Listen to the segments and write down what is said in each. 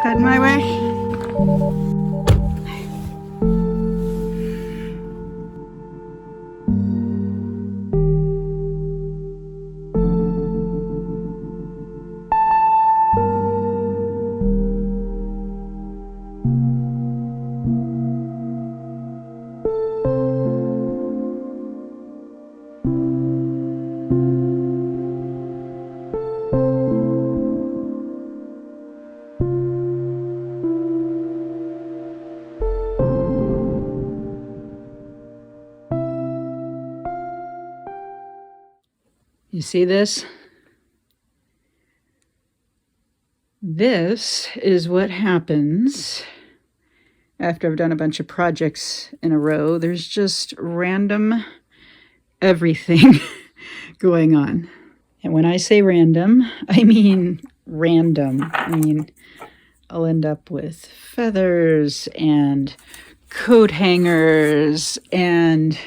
Head my way. You see this? This is what happens after I've done a bunch of projects in a row. There's just random everything going on. And when I say random, I mean random. I mean, I'll end up with feathers and coat hangers and,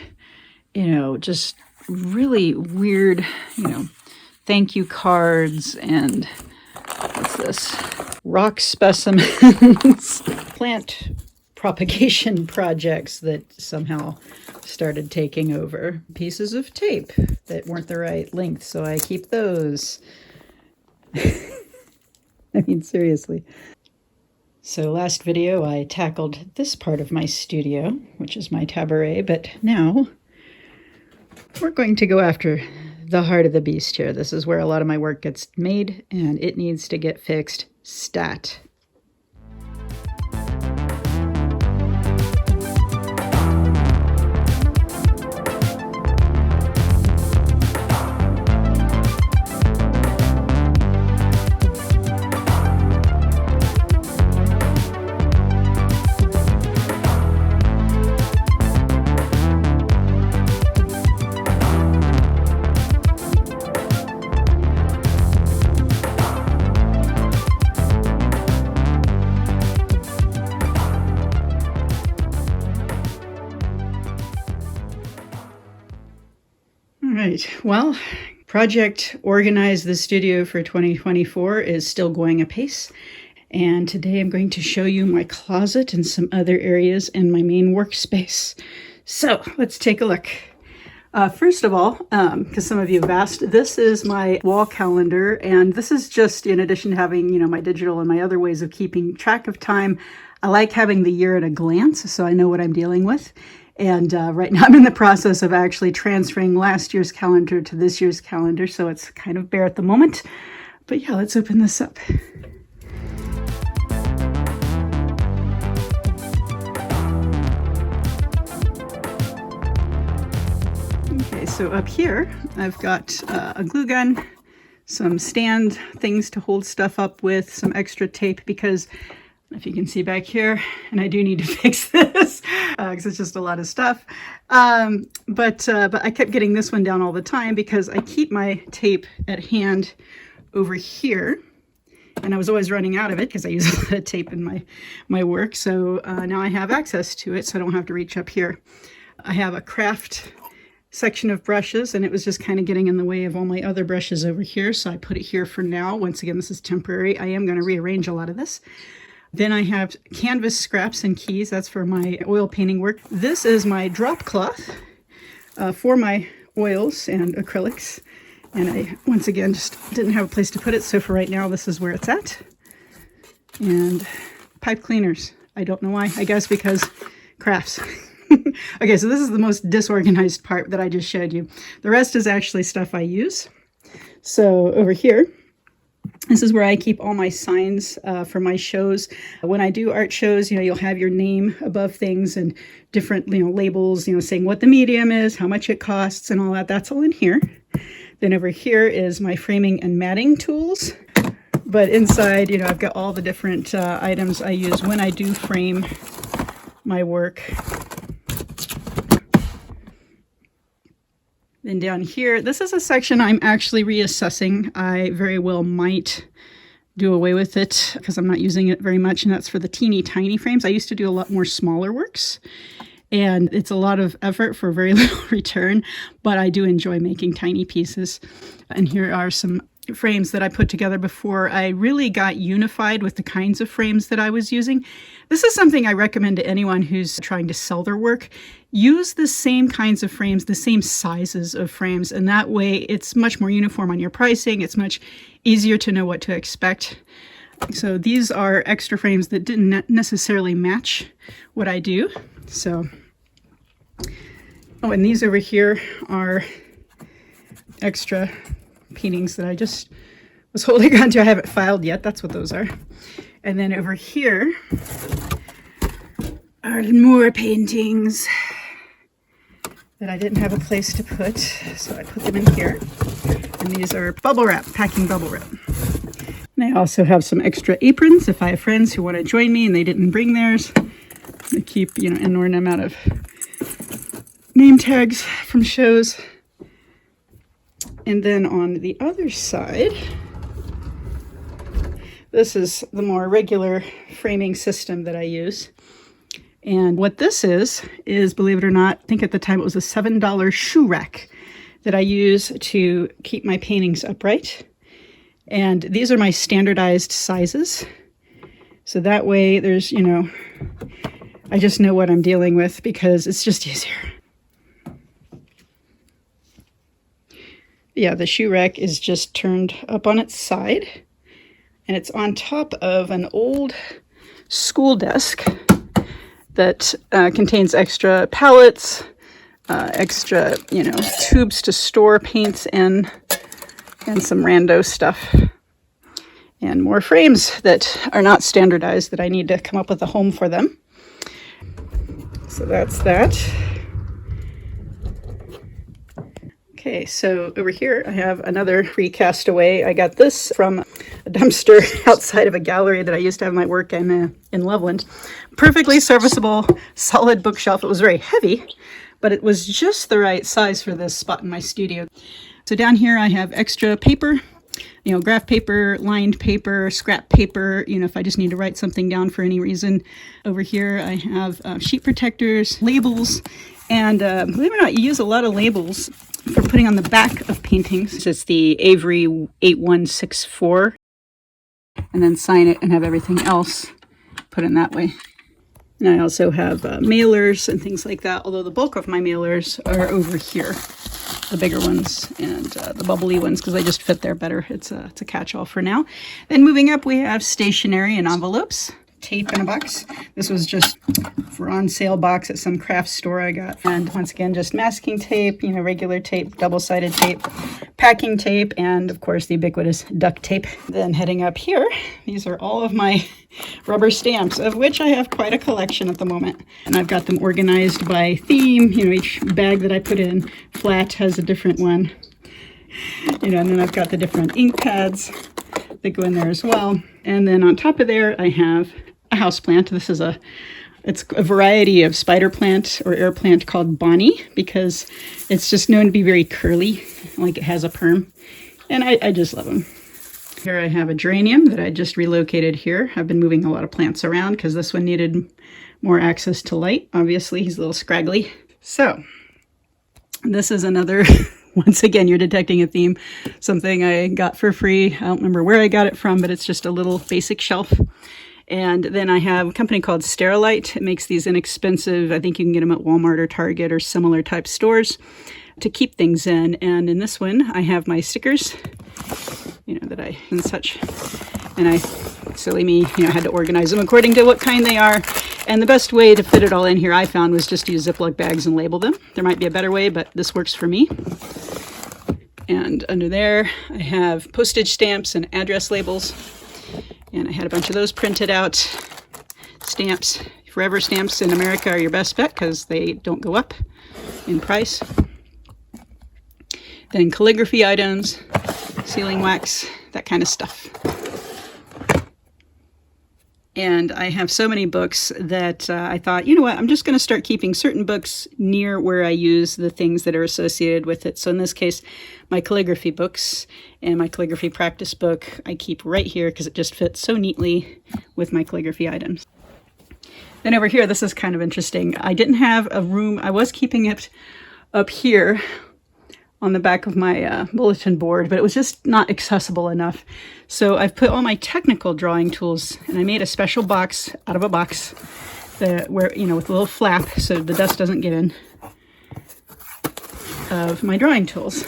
just really weird, thank you cards and what's this? Rock specimens, plant propagation projects that somehow started taking over. Pieces of tape that weren't the right length, so I keep those. I mean, seriously. So last video I tackled this part of my studio, which is my tabaret, but now we're going to go after the heart of the beast here. This is where a lot of my work gets made, and it needs to get fixed stat. Right, well, project Organize the Studio for 2024 is still going apace, and today I'm going to show you my closet and some other areas in my main workspace. So let's take a look. First of all, because some of you have asked, this is my wall calendar, and this is just in addition to having, my digital and my other ways of keeping track of time. I like having the year at a glance so I know what I'm dealing with. And right now I'm in the process of actually transferring last year's calendar to this year's calendar, so it's kind of bare at the moment. But yeah, let's open this up. Okay, so up here I've got a glue gun, some stand things to hold stuff up with, some extra tape because if you can see back here, and I do need to fix this because it's just a lot of stuff. But I kept getting this one down all the time because I keep my tape at hand over here, and I was always running out of it because I use a lot of tape in my work. So now I have access to it, so I don't have to reach up here. I have a craft section of brushes, and it was just kind of getting in the way of all my other brushes over here, so I put it here for now. Once again, this is temporary. I am going to rearrange a lot of this. Then I have canvas scraps and keys. That's for my oil painting work. This is my drop cloth for my oils and acrylics. And I, once again, just didn't have a place to put it. So for right now, this is where it's at. And pipe cleaners. I don't know why. I guess because crafts. Okay, so this is the most disorganized part that I just showed you. The rest is actually stuff I use. So over here, this is where I keep all my signs for my shows. When I do art shows, you'll have your name above things and different, labels, saying what the medium is, how much it costs, and all that. That's all in here. Then over here is my framing and matting tools. But inside, you know, I've got all the different items I use when I do frame my work. Then down here, this is a section I'm actually reassessing. I very well might do away with it because I'm not using it very much, and that's for the teeny tiny frames. I used to do a lot more smaller works, and it's a lot of effort for very little return, but I do enjoy making tiny pieces. And here are some frames that I put together before I really got unified with the kinds of frames that I was using. This is something I recommend to anyone who's trying to sell their work. Use the same kinds of frames, the same sizes of frames, and that way it's much more uniform on your pricing. It's much easier to know what to expect. So these are extra frames that didn't necessarily match what I do. So, oh, and these over here are extra paintings that I just was holding on to. I haven't filed yet. That's what those are. And then over here are more paintings that I didn't have a place to put, so I put them in here. And these are bubble wrap, packing bubble wrap. And I also have some extra aprons if I have friends who want to join me and they didn't bring theirs. I keep, you know, an inordinate amount of name tags from shows. And then on the other side, this is the more regular framing system that I use. And what this is, believe it or not, I think at the time it was a $7 shoe rack that I use to keep my paintings upright. And these are my standardized sizes. So that way there's, you know, I just know what I'm dealing with because it's just easier. Yeah, the shoe rack is just turned up on its side, and it's on top of an old school desk that contains extra pallets, extra, you know, tubes to store paints in, and some rando stuff, and more frames that are not standardized that I need to come up with a home for them. So that's that. Okay, so over here I have another free castaway. I got this from a dumpster outside of a gallery that I used to have my work in Loveland. Perfectly serviceable, solid bookshelf. It was very heavy, but it was just the right size for this spot in my studio. So down here I have extra paper, you know, graph paper, lined paper, scrap paper, you know, if I just need to write something down for any reason. Over here I have sheet protectors, labels, and believe it or not, you use a lot of labels for putting on the back of paintings. It's the Avery 8164, and then sign it and have everything else put in that way. And I also have mailers and things like that, although the bulk of my mailers are over here, the bigger ones and the bubbly ones, because they just fit there better. It's a catch-all for now. Then moving up, we have stationery and envelopes, tape in a box. This was just for on sale box at some craft store I got. And once again, just masking tape, you know, regular tape, double-sided tape, packing tape, and of course the ubiquitous duct tape. Then heading up here, these are all of my rubber stamps, of which I have quite a collection at the moment. And I've got them organized by theme. You know, each bag that I put in flat has a different one. You know, and then I've got the different ink pads that go in there as well. And then on top of there, I have a house plant. This is it's a variety of spider plant or air plant called Bonnie, because it's just known to be very curly, like it has a perm. And I just love them. Here I have a geranium that I just relocated here. I've been moving a lot of plants around because this one needed more access to light. Obviously, he's a little scraggly. So this is another, once again, you're detecting a theme, something I got for free. I don't remember where I got it from, but it's just a little basic shelf. And then I have a company called Sterilite. It makes these inexpensive, I think you can get them at Walmart or Target or similar type stores, to keep things in. And in this one, I have my stickers, you know, that I, and such. And I, silly me, you know, had to organize them according to what kind they are. And the best way to fit it all in here, I found, was just to use Ziploc bags and label them. There might be a better way, but this works for me. And under there, I have postage stamps and address labels. And I had a bunch of those printed out. Stamps, forever stamps in America are your best bet because they don't go up in price. Then calligraphy items, sealing wax, that kind of stuff. And I have so many books that I thought, you know what, I'm just going to start keeping certain books near where I use the things that are associated with it. So in this case, my calligraphy books and my calligraphy practice book, I keep right here because it just fits so neatly with my calligraphy items. Then over here, this is kind of interesting. I didn't have a room. I was keeping it up here on the back of my bulletin board, but it was just not accessible enough. So I've put all my technical drawing tools, and I made a special box out of a box where, you know, with a little flap so the dust doesn't get in, of my drawing tools.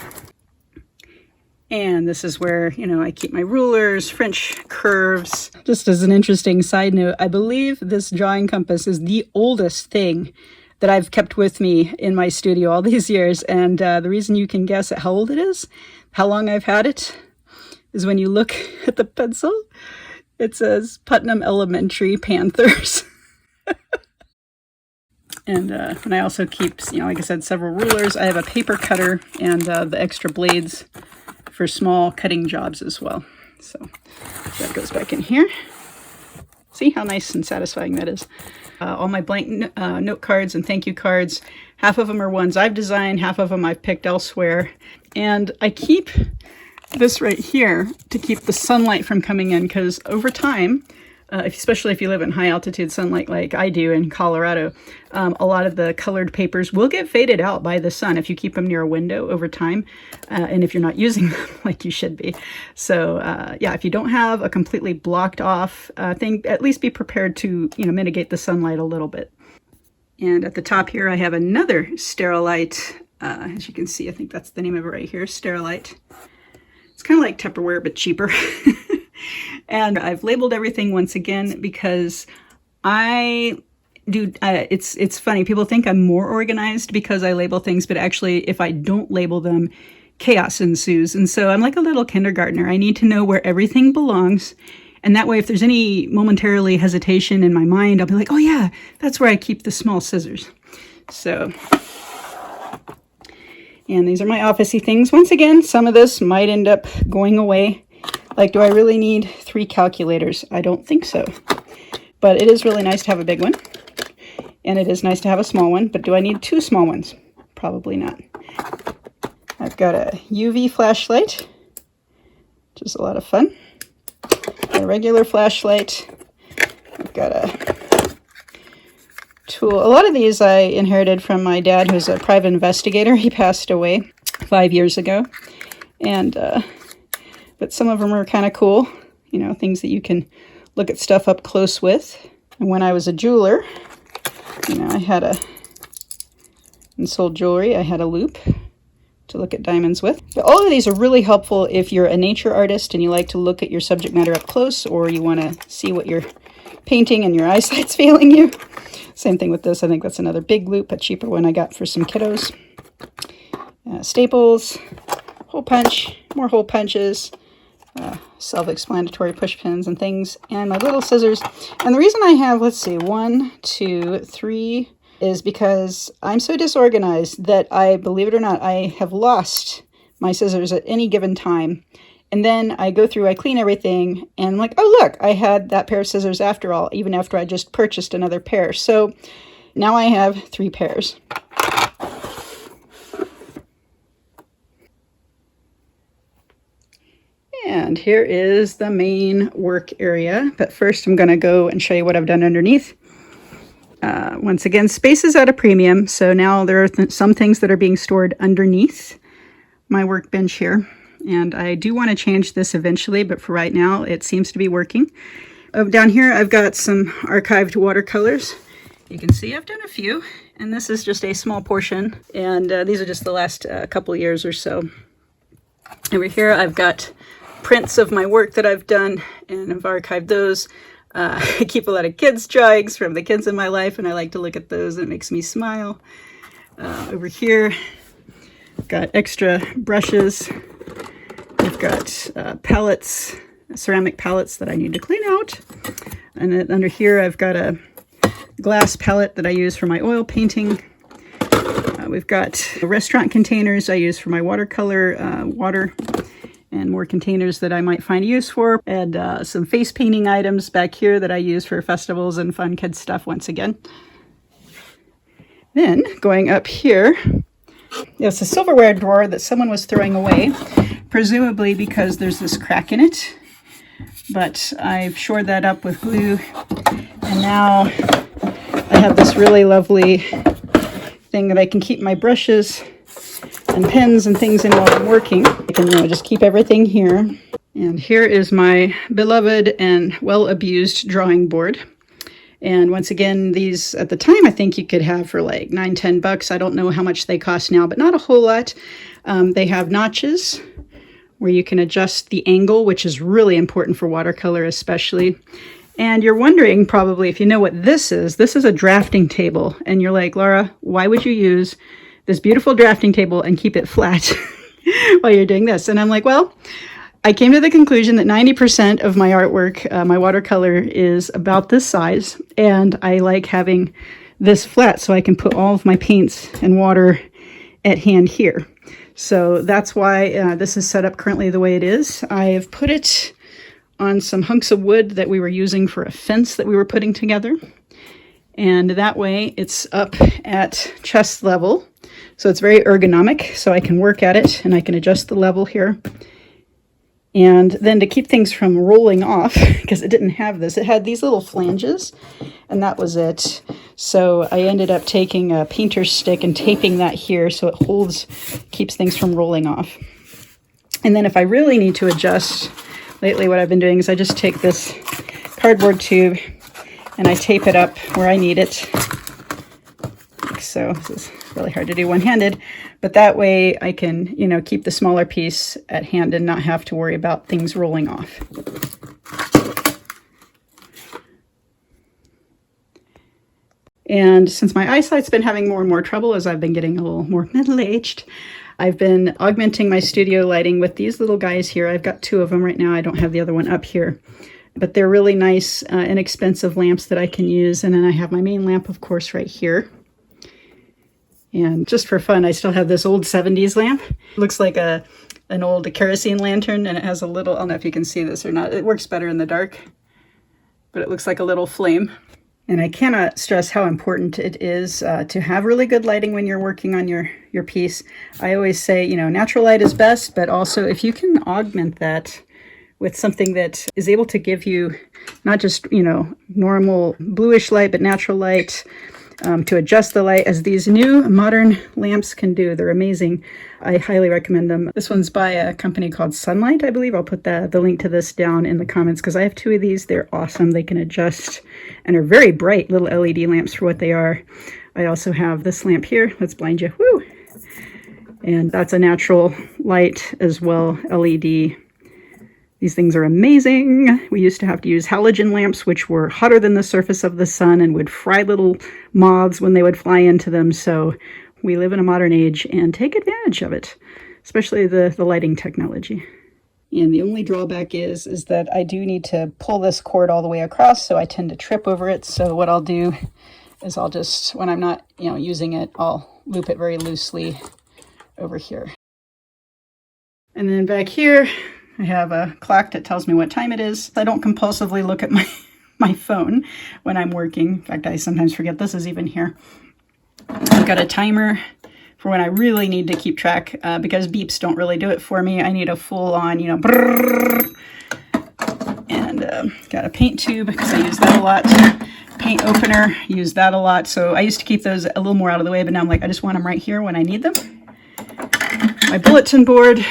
And this is where, you know, I keep my rulers, French curves. Just as an interesting side note, I believe this drawing compass is the oldest thing that I've kept with me in my studio all these years. And the reason you can guess at how old it is, how long I've had it, is when you look at the pencil, it says Putnam Elementary Panthers. And I also keep, you know, like I said, several rulers. I have a paper cutter and the extra blades for small cutting jobs as well. So that goes back in here. See how nice and satisfying that is. All my blank note cards and thank you cards, half of them are ones I've designed, half of them I've picked elsewhere. And I keep this right here to keep the sunlight from coming in, because over time, especially if you live in high altitude sunlight like I do in Colorado, a lot of the colored papers will get faded out by the sun if you keep them near a window over time, and if you're not using them like you should be. So yeah, if you don't have a completely blocked off thing, at least be prepared to, you know, mitigate the sunlight a little bit. And at the top here, I have another Sterilite. As you can see, I think that's the name of it right here, Sterilite. It's kind of like Tupperware, but cheaper. And I've labeled everything once again because I do, it's funny, people think I'm more organized because I label things, but actually if I don't label them, chaos ensues. And so I'm like a little kindergartner. I need to know where everything belongs. And that way, if there's any momentarily hesitation in my mind, I'll be like, oh yeah, that's where I keep the small scissors. So, and these are my office-y things. Once again, some of this might end up going away. Like, do I really need 3 calculators? I don't think so. But it is really nice to have a big one. And it is nice to have a small one. But do I need 2 small ones? Probably not. I've got a UV flashlight, which is a lot of fun. A regular flashlight. I've got a tool. A lot of these I inherited from my dad, who's a private investigator. He passed away 5 years ago. And, but some of them are kind of cool, you know, things that you can look at stuff up close with. And when I was a jeweler, you know, I had and sold jewelry, I had a loop to look at diamonds with. But all of these are really helpful if you're a nature artist and you like to look at your subject matter up close, or you want to see what you're painting and your eyesight's failing you. Same thing with this. I think that's another big loop, a cheaper one I got for some kiddos. Staples, hole punch, more hole punches, self-explanatory push pins and things, and my little scissors. And the reason I have, let's see, 1, 2, 3, is because I'm so disorganized that I, believe it or not, I have lost my scissors at any given time. And then I go through, I clean everything, and I'm like, oh look, I had that pair of scissors after all, even after I just purchased another pair. So now I have 3 pairs. And here is the main work area. But first I'm going to go and show you what I've done underneath. Once again, space is at a premium. So now there are some things that are being stored underneath my workbench here. And I do want to change this eventually, but for right now, it seems to be working. Down here, I've got some archived watercolors. You can see I've done a few, and this is just a small portion. And these are just the last couple of years or so. Over here, I've got prints of my work that I've done, and I've archived those. I keep a lot of kids' drawings from the kids in my life, and I like to look at those. It makes me smile. Over here, I've got extra brushes. I've got palettes, ceramic palettes that I need to clean out. And then under here, I've got a glass palette that I use for my oil painting. We've got restaurant containers I use for my watercolor water. and more containers that I might find use for, and some face painting items back here that I use for festivals and fun kids stuff once again. Then going up here, it's a silverware drawer that someone was throwing away, presumably because there's this crack in it, but I've shored that up with glue, and now I have this really lovely thing that I can keep my brushes and pens and things in while I'm working. I can just keep everything here. And here is my beloved and well-abused drawing board. And once again, these at the time I think you could have for like $9-10. I don't know how much they cost now, but not a whole lot. They have notches where you can adjust the angle, which is really important for watercolor especially. And you're wondering probably if you know what this is. This is a drafting table. And you're like, Laura, why would you use this beautiful drafting table and keep it flat while you're doing this? And I'm like, well, I came to the conclusion that 90% of my artwork, my watercolor, is about this size. And I like having this flat so I can put all of my paints and water at hand here. So that's why this is set up currently the way it is. I have put it on some hunks of wood that we were using for a fence that we were putting together. And that way it's up at chest level. So it's very ergonomic, so I can work at it and I can adjust the level here. And then to keep things from rolling off, because it didn't have this, it had these little flanges, and that was it. So I ended up taking a painter's stick and taping that here so it holds, keeps things from rolling off. And then if I really need to adjust, lately what I've been doing is I just take this cardboard tube and I tape it up where I need it. Like so. This is really hard to do one-handed, but that way I can, keep the smaller piece at hand and not have to worry about things rolling off. And since my eyesight's been having more and more trouble as I've been getting a little more middle-aged, I've been augmenting my studio lighting with these little guys here. I've got 2 of them right now. I don't have the other one up here. But they're really nice, inexpensive lamps that I can use. And then I have my main lamp, of course, right here. And just for fun, I still have this old 70s lamp. It looks like an old kerosene lantern, and it has a little, I don't know if you can see this or not. It works better in the dark, but it looks like a little flame. And I cannot stress how important it is to have really good lighting when you're working on your piece. I always say, natural light is best, but also if you can augment that with something that is able to give you not just, normal bluish light, but natural light, to adjust the light as these new modern lamps can do. They're amazing. I highly recommend them. This one's by a company called Sunlight, I believe. I'll put the link to this down in the comments because I have 2 of these. They're awesome. They can adjust and are very bright little LED lamps for what they are. I also have this lamp here. Let's blind you. Woo! And that's a natural light as well, LED. These things are amazing. We used to have to use halogen lamps, which were hotter than the surface of the sun and would fry little moths when they would fly into them. So we live in a modern age and take advantage of it, especially the lighting technology. And the only drawback is that I do need to pull this cord all the way across, so I tend to trip over it. So what I'll do is I'll just, when I'm not, using it, I'll loop it very loosely over here. And then back here, I have a clock that tells me what time it is. I don't compulsively look at my phone when I'm working. In fact, I sometimes forget this is even here. I've got a timer for when I really need to keep track because beeps don't really do it for me. I need a full-on, brrr. And got a paint tube because I use that a lot. Paint opener, use that a lot. So I used to keep those a little more out of the way, but now I'm like, I just want them right here when I need them. My bulletin board,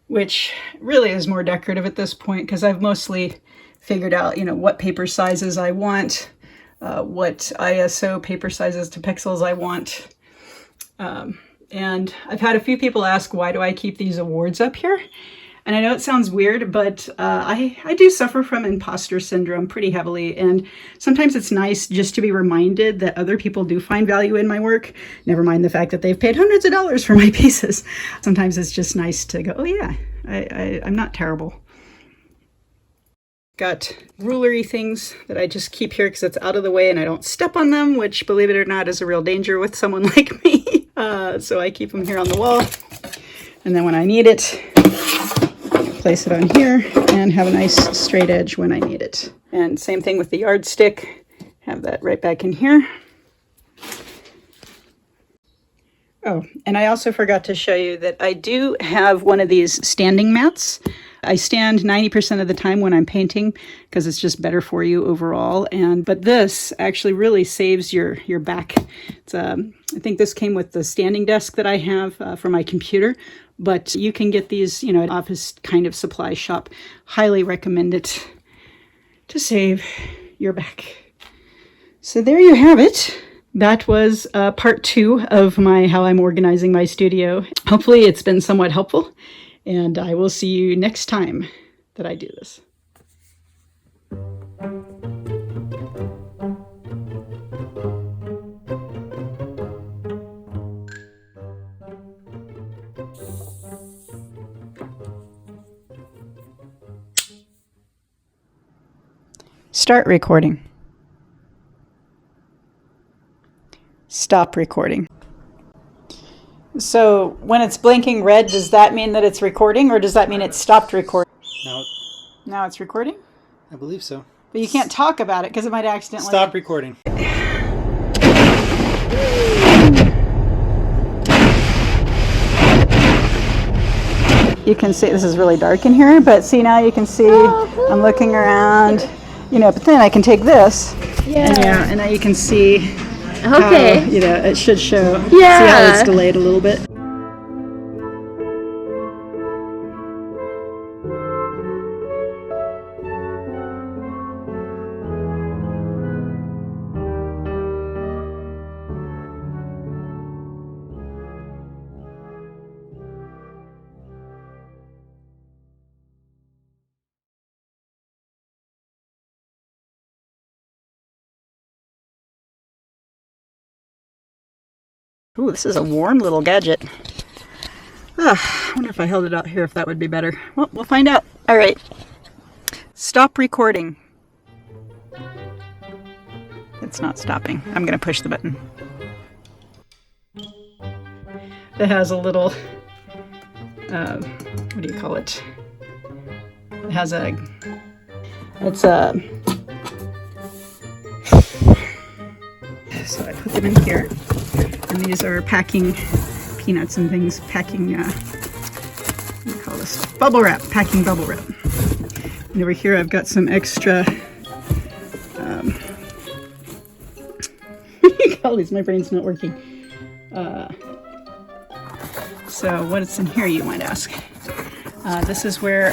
which really is more decorative at this point because I've mostly figured out, what paper sizes I want, what ISO paper sizes to pixels I want. And I've had a few people ask, why do I keep these awards up here? And I know it sounds weird, but I do suffer from imposter syndrome pretty heavily. And sometimes it's nice just to be reminded that other people do find value in my work. Never mind the fact that they've paid hundreds of dollars for my pieces. Sometimes it's just nice to go, oh yeah, I'm not terrible. Got rulery things that I just keep here because it's out of the way and I don't step on them, which, believe it or not, is a real danger with someone like me. So I keep them here on the wall. And then when I need it, place it on here and have a nice straight edge when I need it. And same thing with the yardstick. Have that right back in here. Oh, and I also forgot to show you that I do have one of these standing mats. I stand 90% of the time when I'm painting because it's just better for you overall. But this actually really saves your back. It's, I think this came with the standing desk that I have for my computer, but you can get these, you know, at office kind of supply shop. Highly recommend it to save your back. So there you have it. That was part 2 of my how I'm organizing my studio. Hopefully it's been somewhat helpful, and I will see you next time that I do this. Start recording. Stop recording. So when it's blinking red, does that mean that it's recording, or does that mean it stopped recording? Now it's recording? I believe so. But you can't talk about it because it might accidentally... Stop recording. You can see, this is really dark in here, but see now you can see I'm looking around, you know, but then I can take this. Yeah. And now you can see Okay. how, you know, it should show. Yeah. See how it's delayed a little bit? Ooh, this is a warm little gadget. I wonder if I held it out here if that would be better. Well, we'll find out. All right. Stop recording. It's not stopping. I'm going to push the button. It has a little, what do you call it? It has a, it's a, so I put them in here. And these are packing peanuts and things, packing, what do you call this? Bubble wrap, packing bubble wrap. And over here I've got some extra, what do you call these? My brain's not working. So what's in here, you might ask? This is where,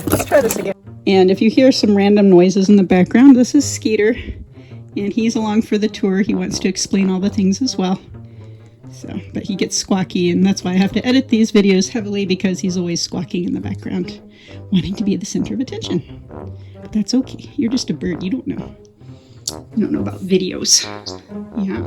let's try this again. And if you hear some random noises in the background, this is Skeeter. And he's along for the tour. He wants to explain all the things as well. So, but he gets squawky, and that's why I have to edit these videos heavily, because he's always squawking in the background, wanting to be the center of attention. But that's okay. You're just a bird. You don't know. You don't know about videos. Yeah.